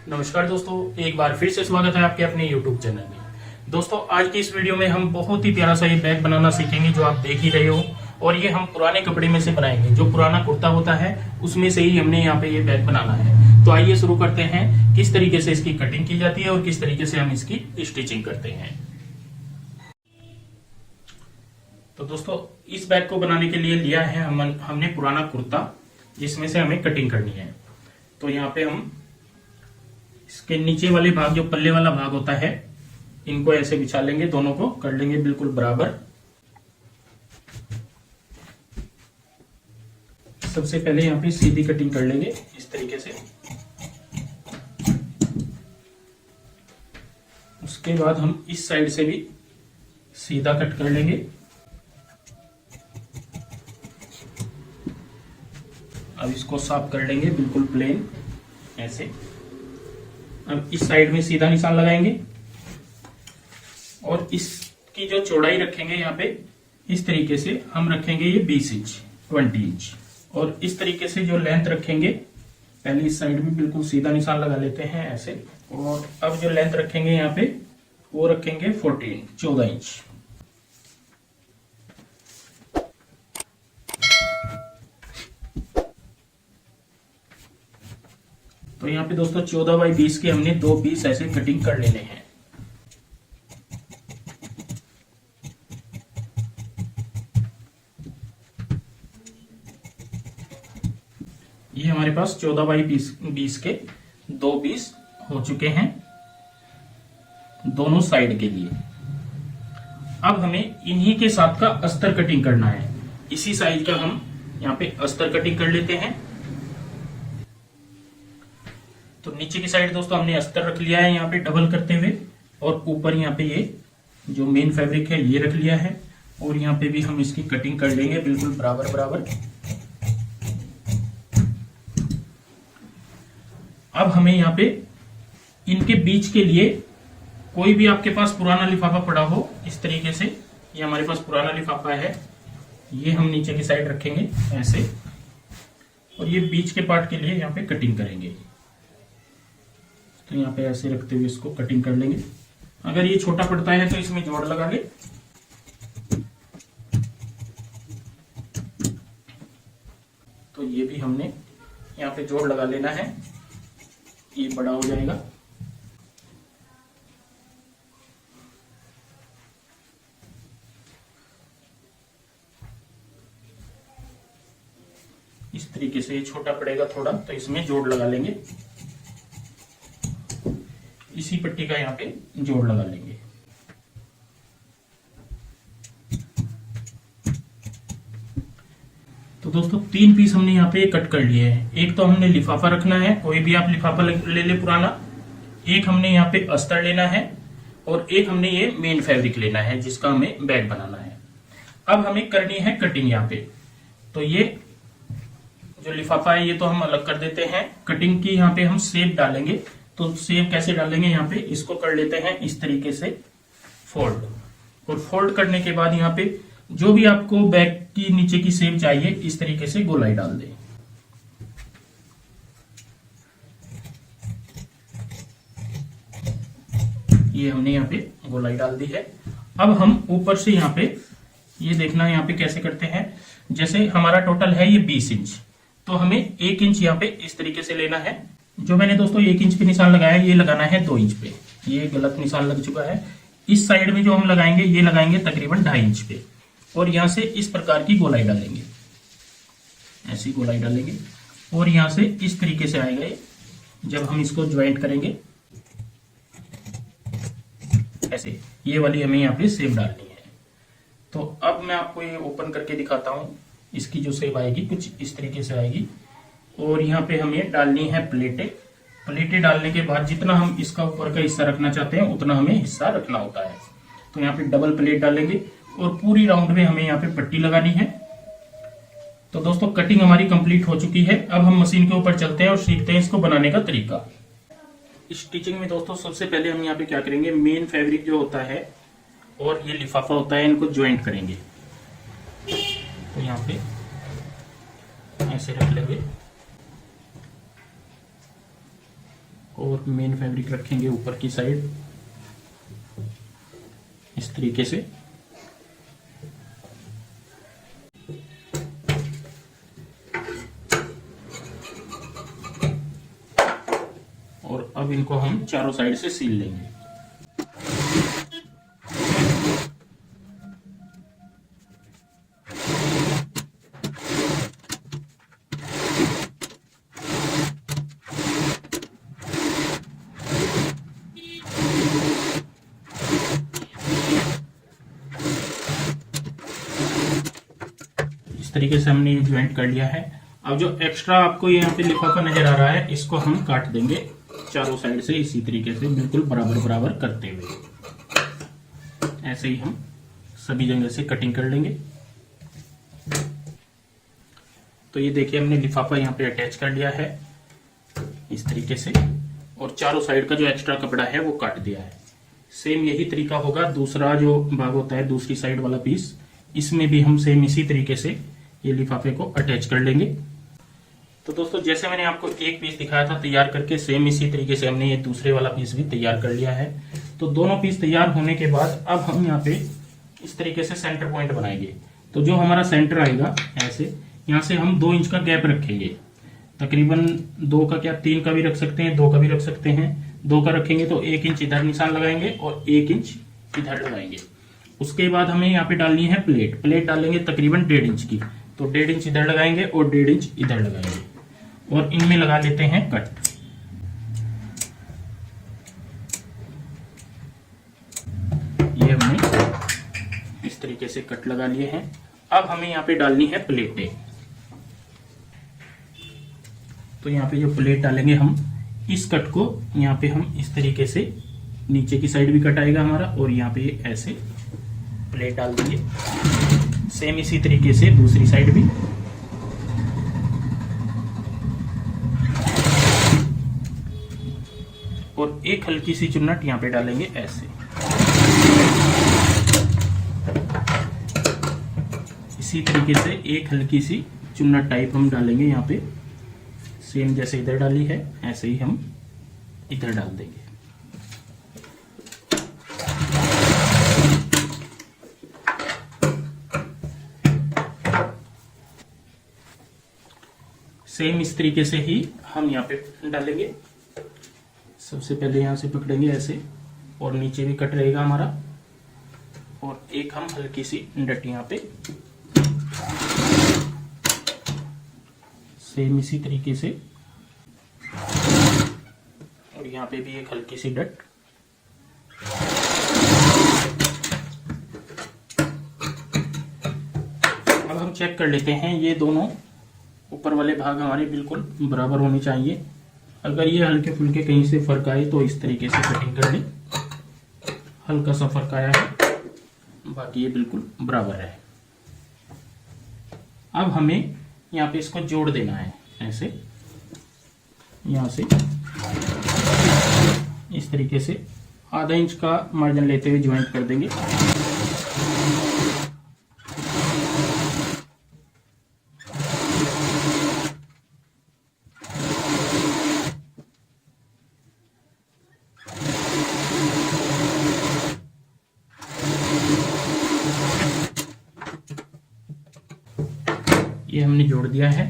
नमस्कार दोस्तों, एक बार फिर से स्वागत है आपके अपने YouTube चैनल में। दोस्तों, आज की इस वीडियो में हम बहुत ही प्यारा सा ये बैग बनाना सीखेंगे जो आप देख ही रहे हो। और ये हम पुराने कपड़े में से बनाएंगे, जो पुराना कुर्ता होता है उसमें से ही हमने यहाँ पे ये बैग बनाना है। तो आइए शुरू करते हैं, किस तरीके से इसकी कटिंग की जाती है और किस तरीके से हम इसकी स्टिचिंग करते हैं। तो दोस्तों, इस बैग को बनाने के लिए लिया है हमने पुराना कुर्ता, जिसमें से हमें कटिंग करनी है। तो यहाँ पे हम इसके नीचे वाले भाग, जो पल्ले वाला भाग होता है, इनको ऐसे बिछा लेंगे, दोनों को कर लेंगे बिल्कुल बराबर। सबसे पहले यहाँ पे सीधी कटिंग कर लेंगे इस तरीके से। उसके बाद हम इस साइड से भी सीधा कट कर लेंगे। अब इसको साफ कर लेंगे बिल्कुल प्लेन ऐसे। अब इस साइड में सीधा निशान लगाएंगे और इसकी जो चौड़ाई रखेंगे यहाँ पे इस तरीके से हम रखेंगे ये 20 इंच 20 इंच। और इस तरीके से जो लेंथ रखेंगे, पहले इस साइड में बिल्कुल सीधा निशान लगा लेते हैं ऐसे। और अब जो लेंथ रखेंगे यहाँ पे वो रखेंगे 14 इंच। तो यहाँ पे दोस्तों 14 बाई 20 के हमने 2 पीस ऐसे कटिंग कर लेने हैं। ये हमारे पास 14 बाई 20 के 2 पीस हो चुके हैं दोनों साइड के लिए। अब हमें इन्हीं के साथ का अस्तर कटिंग करना है। इसी साइज का हम यहाँ पे अस्तर कटिंग कर लेते हैं। तो नीचे की साइड दोस्तों हमने अस्तर रख लिया है यहाँ पे डबल करते हुए, और ऊपर यहाँ पे ये जो मेन फैब्रिक है ये रख लिया है। और यहाँ पे भी हम इसकी कटिंग कर लेंगे बिल्कुल बराबर बराबर। अब हमें यहाँ पे इनके बीच के लिए कोई भी आपके पास पुराना लिफाफा पड़ा हो इस तरीके से, ये हमारे पास पुराना लिफाफा है, ये हम नीचे की साइड रखेंगे ऐसे। और ये बीच के पार्ट के लिए यहाँ पे कटिंग करेंगे। तो यहाँ पे ऐसे रखते हुए इसको कटिंग कर लेंगे। अगर ये छोटा पड़ता है तो इसमें जोड़ लगा ले। तो ये भी हमने यहाँ पे जोड़ लगा लेना है, ये बड़ा हो जाएगा। इस तरीके से ये छोटा पड़ेगा थोड़ा, तो इसमें जोड़ लगा लेंगे। इसी पट्टी का यहाँ पे जोड़ लगा लेंगे। तो दोस्तों 3 पीस हमने यहाँ पे कट कर लिए हैं। एक तो हमने लिफाफा रखना है, कोई भी आप लिफाफा ले ले पुराना। एक हमने यहाँ पे अस्तर लेना है, और एक हमने ये मेन फैब्रिक लेना है जिसका हमें बैग बनाना है। अब हमें करनी है कटिंग यहाँ पे। तो ये जो लिफाफा है ये तो हम अलग कर देते हैं। कटिंग की यहाँ पे हम शेप डालेंगे। तो शेप कैसे डालेंगे, यहाँ पे इसको कर लेते हैं इस तरीके से फोल्ड। और फोल्ड करने के बाद यहाँ पे जो भी आपको बैक की नीचे की शेप चाहिए इस तरीके से गोलाई डाल दें। ये हमने यहाँ पे गोलाई डाल दी है। अब हम ऊपर से यहाँ पे ये देखना है यहाँ पे कैसे करते हैं। जैसे हमारा टोटल है ये 20 इंच, तो हमें 1 इंच यहाँ पे इस तरीके से लेना है। जो मैंने दोस्तों 1 इंच पे निशान लगाया है, ये लगाना है 2 इंच पे। ये गलत निशान लग चुका है। इस साइड में जो हम लगाएंगे ये लगाएंगे तकरीबन 2.5 इंच पे। और यहां से इस प्रकार की गोलाई डालेंगे, ऐसी गोलाई डालेंगे। और यहां से इस तरीके से आएगा ये, जब हम इसको ज्वाइंट करेंगे ऐसे। ये वाली हमें यहाँ पे शेप डालनी है। तो अब मैं आपको ये ओपन करके दिखाता हूं। इसकी जो शेप आएगी कुछ इस तरीके से आएगी। और यहाँ पे हमें डालनी है प्लेटें। प्लेटें डालने के बाद जितना हम इसका ऊपर का हिस्सा रखना चाहते हैं उतना हमें हिस्सा रखना होता है। तो यहाँ पे डबल प्लेट डालेंगे और पूरी राउंड में हमें यहाँ पे पट्टी लगानी है। तो दोस्तों कटिंग हमारी कंप्लीट हो चुकी है। अब हम मशीन के ऊपर चलते हैं और सीखते हैं इसको बनाने का तरीका। स्टिचिंग में दोस्तों सबसे पहले हम यहाँ पे क्या करेंगे, मेन फैब्रिक जो होता है और ये लिफाफा होता है, इनको ज्वाइंट करेंगे। तो यहाँ पे ऐसे रख लेंगे। और मेन फैब्रिक रखेंगे ऊपर की साइड इस तरीके से। और अब इनको हम चारों साइड से सील लेंगे। इस तरीके से हमने ये ज्वाइंट कर लिया है। अब जो एक्स्ट्रा आपको यहाँ पे लिफाफा नजर आ रहा है इसको हम काट देंगे चारों साइड से इसी तरीके से बिल्कुल बराबर बराबर करते हुए। ऐसे ही हम सभी जगह से कटिंग कर लेंगे। तो ये देखिए हमने लिफाफा यहाँ पे अटैच कर लिया है इस तरीके से, और चारों साइड का जो एक्स्ट्रा कपड़ा है वो काट दिया है। सेम यही तरीका होगा दूसरा जो भाग होता है दूसरी साइड वाला पीस, इसमें भी हम सेम इसी तरीके से ये लिफाफे को अटैच कर लेंगे। तो दोस्तों जैसे मैंने आपको एक पीस दिखाया था तैयार करके, सेम इसी तरीके से हमने ये दूसरे वाला पीस भी तैयार कर लिया है। तो दोनों पीस तैयार होने के बाद अब हम यहाँ पे इस तरीके से सेंटर पॉइंट बनाएंगे। तो जो हमारा सेंटर आएगा ऐसे, यहाँ से हम 2 इंच का गैप रखेंगे, तकरीबन 2 का क्या 3 का भी रख सकते हैं, 2 का भी रख सकते हैं। 2 का रखेंगे तो 1 इंच इधर निशान लगाएंगे और 1 इंच इधर लगाएंगे। उसके बाद हमें यहाँ पे डालनी है प्लेट डालेंगे तकरीबन 1.5 इंच की। तो 1.5 इंच इधर लगाएंगे और 1.5 इंच इधर लगाएंगे और इनमें लगा लेते हैं कट। ये हमने इस तरीके से कट लगा लिए हैं। अब हमें यहाँ पे डालनी है प्लेटें। तो यहाँ पे जो प्लेट डालेंगे हम, इस कट को यहाँ पे हम इस तरीके से, नीचे की साइड भी कट आएगा हमारा और यहाँ पे ऐसे प्लेट डाल देंगे। सेम इसी तरीके से दूसरी साइड भी। और एक हल्की सी चुन्नट यहाँ पे डालेंगे ऐसे। इसी तरीके से एक हल्की सी चुन्नट टाइप हम डालेंगे यहाँ पे, सेम जैसे इधर डाली है ऐसे ही हम इधर डाल देंगे। सेम इस तरीके से ही हम यहाँ पे डालेंगे। सबसे पहले यहाँ से पकड़ेंगे ऐसे और नीचे भी कट रहेगा हमारा, और एक हम हल्की सी डट यहाँ पे सेम इसी तरीके से, और यहाँ पे भी एक हल्की सी डट। अब हम चेक कर लेते हैं, ये दोनों ऊपर वाले भाग हमारे बिल्कुल बराबर होने चाहिए। अगर ये हल्के फुल्के कहीं से फर्क आए तो इस तरीके से कटिंग कर लें। हल्का सा फर्क आया है, बाकी ये बिल्कुल बराबर है। अब हमें यहाँ पे इसको जोड़ देना है ऐसे, यहाँ से इस तरीके से आधा इंच का मार्जिन लेते हुए ज्वाइंट कर देंगे। ये हमने जोड़ दिया है,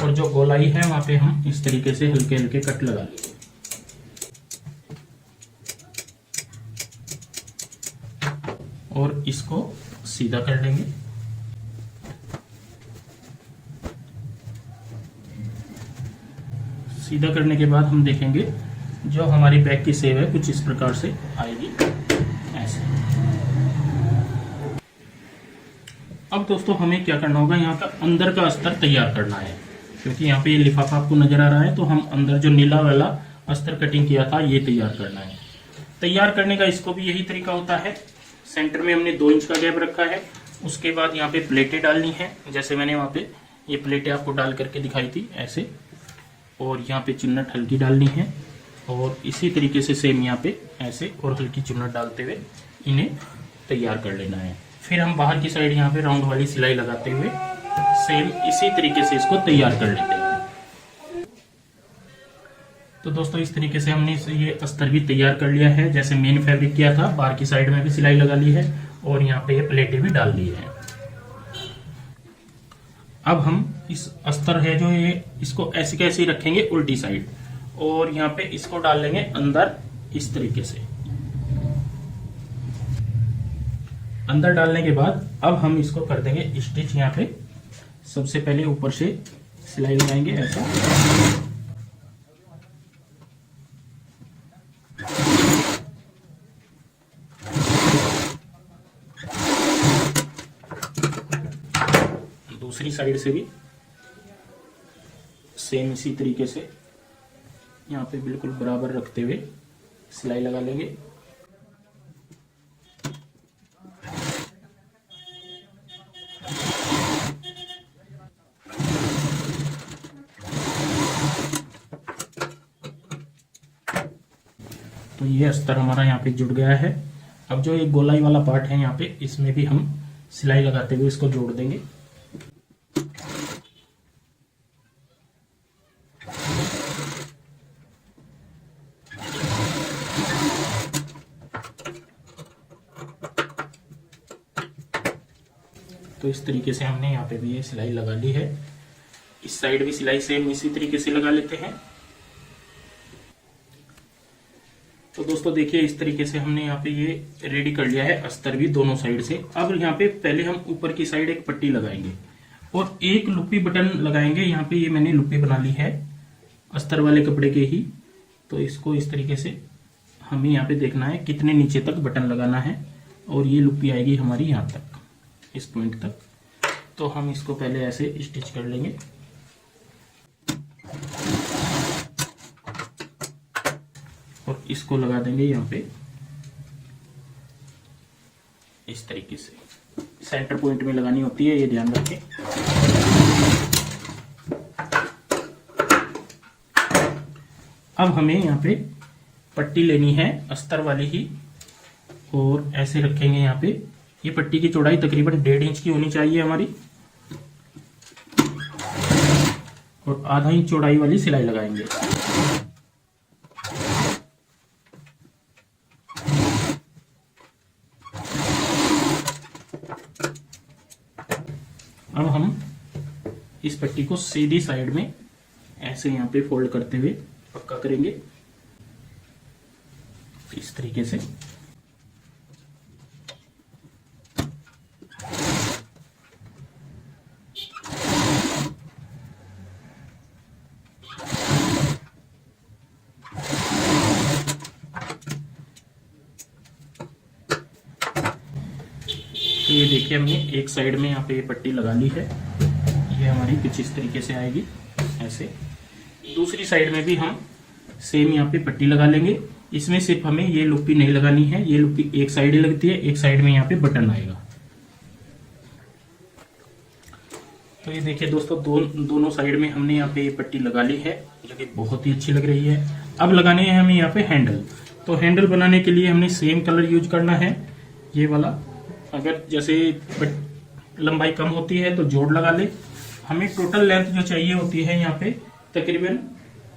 और जो गोलाई है वहां पे हम इस तरीके से हल्के हल्के कट लगा लेंगे। और इसको सीधा कर लेंगे। सीधा करने के बाद हम देखेंगे जो हमारी बैक की शेप है कुछ इस प्रकार से आएगी ऐसे। अब दोस्तों हमें क्या करना होगा, यहाँ का अंदर का अस्तर तैयार करना है, क्योंकि यहाँ पे ये लिफाफा आपको नजर आ रहा है। तो हम अंदर जो नीला वाला अस्तर कटिंग किया था ये तैयार करना है। तैयार करने का इसको भी यही तरीका होता है। सेंटर में हमने 2 इंच का गैप रखा है। उसके बाद यहाँ पे प्लेटें डालनी है, जैसे मैंने वहाँ पे ये प्लेटें आपको डाल करके दिखाई थी ऐसे, और यहाँ पे चुन्नट हल्की डालनी है, और इसी तरीके से सेम यहाँ पे ऐसे और हल्की चुन्नट डालते हुए इन्हें तैयार कर लेना है। फिर हम बाहर की साइड यहाँ पे राउंड वाली सिलाई लगाते हुए सेम इसी तरीके से इसको तैयार कर लेते हैं। तो दोस्तों इस तरीके से हमने ये अस्तर भी तैयार कर लिया है, जैसे मेन फैब्रिक किया था। बाहर की साइड में भी सिलाई लगा ली है और यहाँ पे ये प्लेटें भी डाल दी है। अब हम इस अस्तर है जो ये, इसको ऐसे कैसे रखेंगे उल्टी साइड, और यहाँ पे इसको डाल लेंगे अंदर इस तरीके से। अंदर डालने के बाद अब हम इसको कर देंगे स्टिच। यहाँ पे सबसे पहले ऊपर से सिलाई लगाएंगे ऐसा, दूसरी साइड से भी सेम इसी तरीके से यहाँ पे बिल्कुल बराबर रखते हुए सिलाई लगा लेंगे। तो ये अस्तर हमारा यहाँ पे जुड़ गया है। अब जो ये गोलाई वाला पार्ट है यहाँ पे, इसमें भी हम सिलाई लगाते हुए इसको जोड़ देंगे। तो इस तरीके से हमने यहाँ पे भी ये सिलाई लगा ली है। इस साइड भी सिलाई सेम इसी तरीके से लगा लेते हैं। तो दोस्तों देखिए इस तरीके से हमने यहाँ पे ये रेडी कर लिया है अस्तर भी दोनों साइड से। अब यहाँ पे पहले हम ऊपर की साइड एक पट्टी लगाएंगे और एक लुप्पी बटन लगाएंगे। यहाँ पे ये मैंने लुप्पी बना ली है अस्तर वाले कपड़े के ही। तो इसको इस तरीके से हमें यहाँ पे देखना है कितने नीचे तक बटन लगाना है, और ये लुप्पी आएगी हमारी यहाँ तक, इस पॉइंट तक। तो हम इसको पहले ऐसे स्टिच कर लेंगे। और इसको लगा देंगे यहाँ पे इस तरीके से। सेंटर पॉइंट में लगानी होती है, ये ध्यान रखें। अब हमें यहाँ पे पट्टी लेनी है अस्तर वाली ही, और ऐसे रखेंगे यहाँ पे। ये पट्टी की चौड़ाई तकरीबन 1.5 इंच की होनी चाहिए हमारी, और आधा इंच चौड़ाई वाली सिलाई लगाएंगे। अब हम इस पट्टी को सीधी साइड में ऐसे यहाँ पे फोल्ड करते हुए पक्का करेंगे इस तरीके से। तो ये देखिए हमने एक साइड में यहाँ पे ये पट्टी लगा ली है। ये हमारी कुछ इस तरीके से आएगी ऐसे। दूसरी साइड में भी हम सेम यहाँ पे पट्टी लगा लेंगे। इसमें सिर्फ हमें ये लुप्पी नहीं लगानी है, ये लुप्पी एक साइड ही लगती है, एक साइड में यहाँ पे बटन आएगा। तो ये देखिए दोस्तों दोनों साइड में हमने यहाँ पे ये पट्टी लगा ली है, जो कि बहुत ही अच्छी लग रही है। अब लगाने हैं हमें यहाँ पे हैंडल। तो हैंडल बनाने के लिए हमने सेम कलर यूज करना है, ये वाला। अगर जैसे लंबाई कम होती है तो जोड़ लगा ले। हमें टोटल लेंथ जो चाहिए होती है यहाँ पे तकरीबन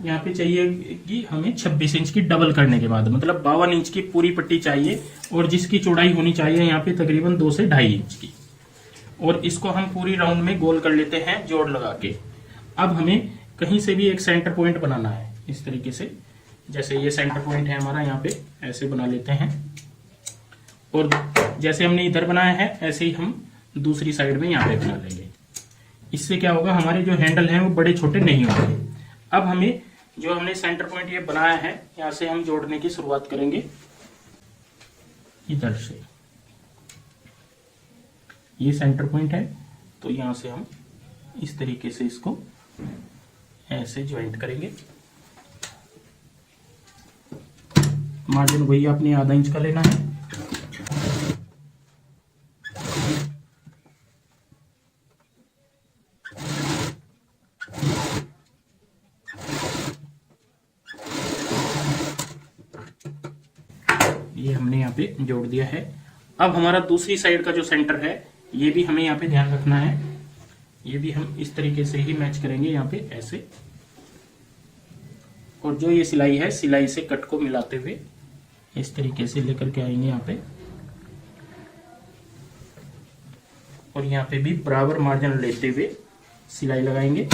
यहाँ पे चाहिए कि हमें 26 इंच की डबल करने के बाद, मतलब 52 इंच की पूरी पट्टी चाहिए, और जिसकी चौड़ाई होनी चाहिए यहाँ पे तकरीबन 2 से 2.5 इंच की। और इसको हम पूरी राउंड में गोल कर लेते हैं जोड़ लगा के। अब हमें कहीं से भी एक सेंटर पॉइंट बनाना है इस तरीके से। जैसे ये सेंटर पॉइंट है हमारा, यहाँ पे ऐसे बना लेते हैं, और जैसे हमने इधर बनाया है ऐसे ही हम दूसरी साइड में यहाँ पे बना लेंगे। इससे क्या होगा, हमारे जो हैंडल हैं वो बड़े छोटे नहीं होंगे। अब हमें जो हमने सेंटर पॉइंट ये बनाया है, यहाँ से हम जोड़ने की शुरुआत करेंगे। इधर से ये सेंटर पॉइंट है, तो यहाँ से हम इस तरीके से इसको ऐसे ज्वाइंट करेंगे। मार्जिन वही आपने आधा इंच का लेना है। ये हमने यहाँ पे जोड़ दिया है। अब हमारा दूसरी साइड का जो सेंटर है, ये भी हमें यहाँ पे ध्यान रखना है। ये भी हम इस तरीके से ही मैच करेंगे यहाँ पे ऐसे। और जो ये सिलाई है, सिलाई से कट को मिलाते हुए इस तरीके से लेकर के आएंगे यहाँ पे, और यहाँ पे भी बराबर मार्जिन लेते हुए सिलाई लगाएंगे।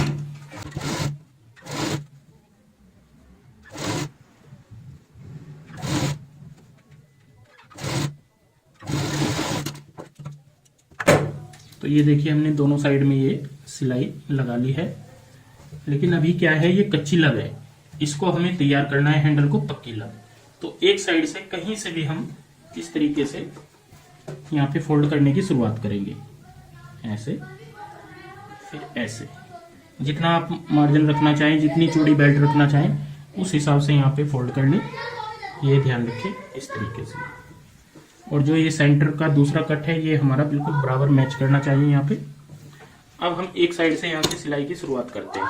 तो ये देखिए हमने दोनों साइड में ये सिलाई लगा ली है, लेकिन अभी क्या है, ये कच्ची लग है, इसको हमें तैयार करना है हैंडल को पक्की लग। तो एक साइड से कहीं से भी हम इस तरीके से यहाँ पे फोल्ड करने की शुरुआत करेंगे, ऐसे, फिर ऐसे। जितना आप मार्जिन रखना चाहें, जितनी चौड़ी बेल्ट रखना चाहें, उस हिसाब से यहाँ पे फोल्ड कर लें। ये ध्यान रखें इस तरीके से। और जो ये सेंटर का दूसरा कट है, ये हमारा बिल्कुल बराबर मैच करना चाहिए यहाँ पे। अब हम एक साइड से यहाँ से सिलाई की शुरुआत करते हैं।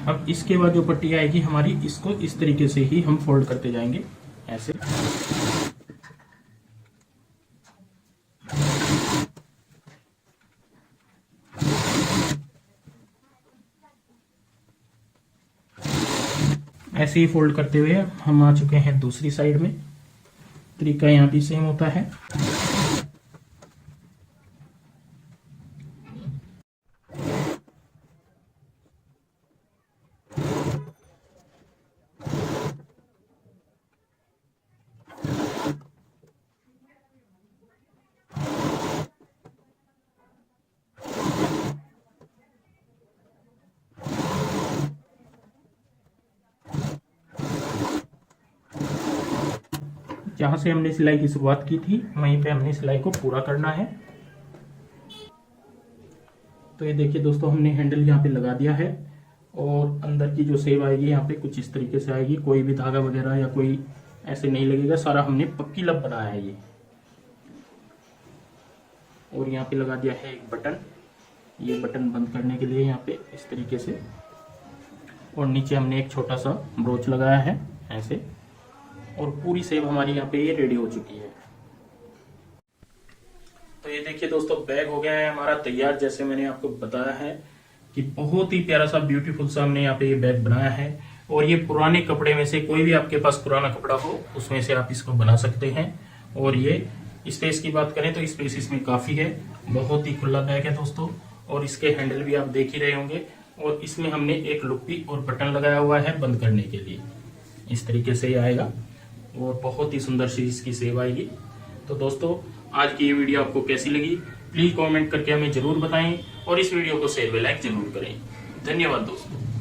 अब इसके बाद जो पट्टी आएगी हमारी, इसको इस तरीके से ही हम फोल्ड करते जाएंगे, ऐसे। ऐसे ही फोल्ड करते हुए हम आ चुके हैं दूसरी साइड में। तरीका यहाँ भी सेम होता है। जहां से हमने सिलाई की शुरुआत की थी, वहीं पे हमने सिलाई को पूरा करना है। तो ये देखिए दोस्तों, हमने हैंडल यहाँ पे लगा दिया है, और अंदर की जो सेव आएगी यहाँ पे कुछ इस तरीके से आएगी। कोई भी धागा वगैरह या कोई ऐसे नहीं लगेगा, सारा हमने पक्की लब बनाया है ये। और यहाँ पे लगा दिया है एक बटन, ये बटन बंद करने के लिए यहाँ पे इस तरीके से। और नीचे हमने एक छोटा सा ब्रोच लगाया है ऐसे। और पूरी सेव हमारी यहाँ पे ये रेडी हो चुकी है। तो ये देखिए दोस्तों, बैग हो गया है हमारा तैयार। जैसे मैंने आपको बताया है कि बहुत ही प्यारा सा ब्यूटीफुल सा हमने यहाँ पे ये बैग बनाया है। और ये पुराने कपड़े में से, कोई भी आपके पास पुराना कपड़ा हो, उसमें से आप इसको बना सकते हैं। और ये स्पेस की बात करें तो स्पेस इसमें काफी है, बहुत ही खुला बैग है दोस्तों। और इसके हैंडल भी आप देख ही रहे होंगे। और इसमें हमने एक लुप्पी और बटन लगाया हुआ है बंद करने के लिए, इस तरीके से ही आएगा। और बहुत ही सुंदर सी इसकी सेव आएगी। तो दोस्तों, आज की ये वीडियो आपको कैसी लगी, प्लीज कमेंट करके हमें जरूर बताएं, और इस वीडियो को शेयर व लाइक जरूर करें। धन्यवाद दोस्तों।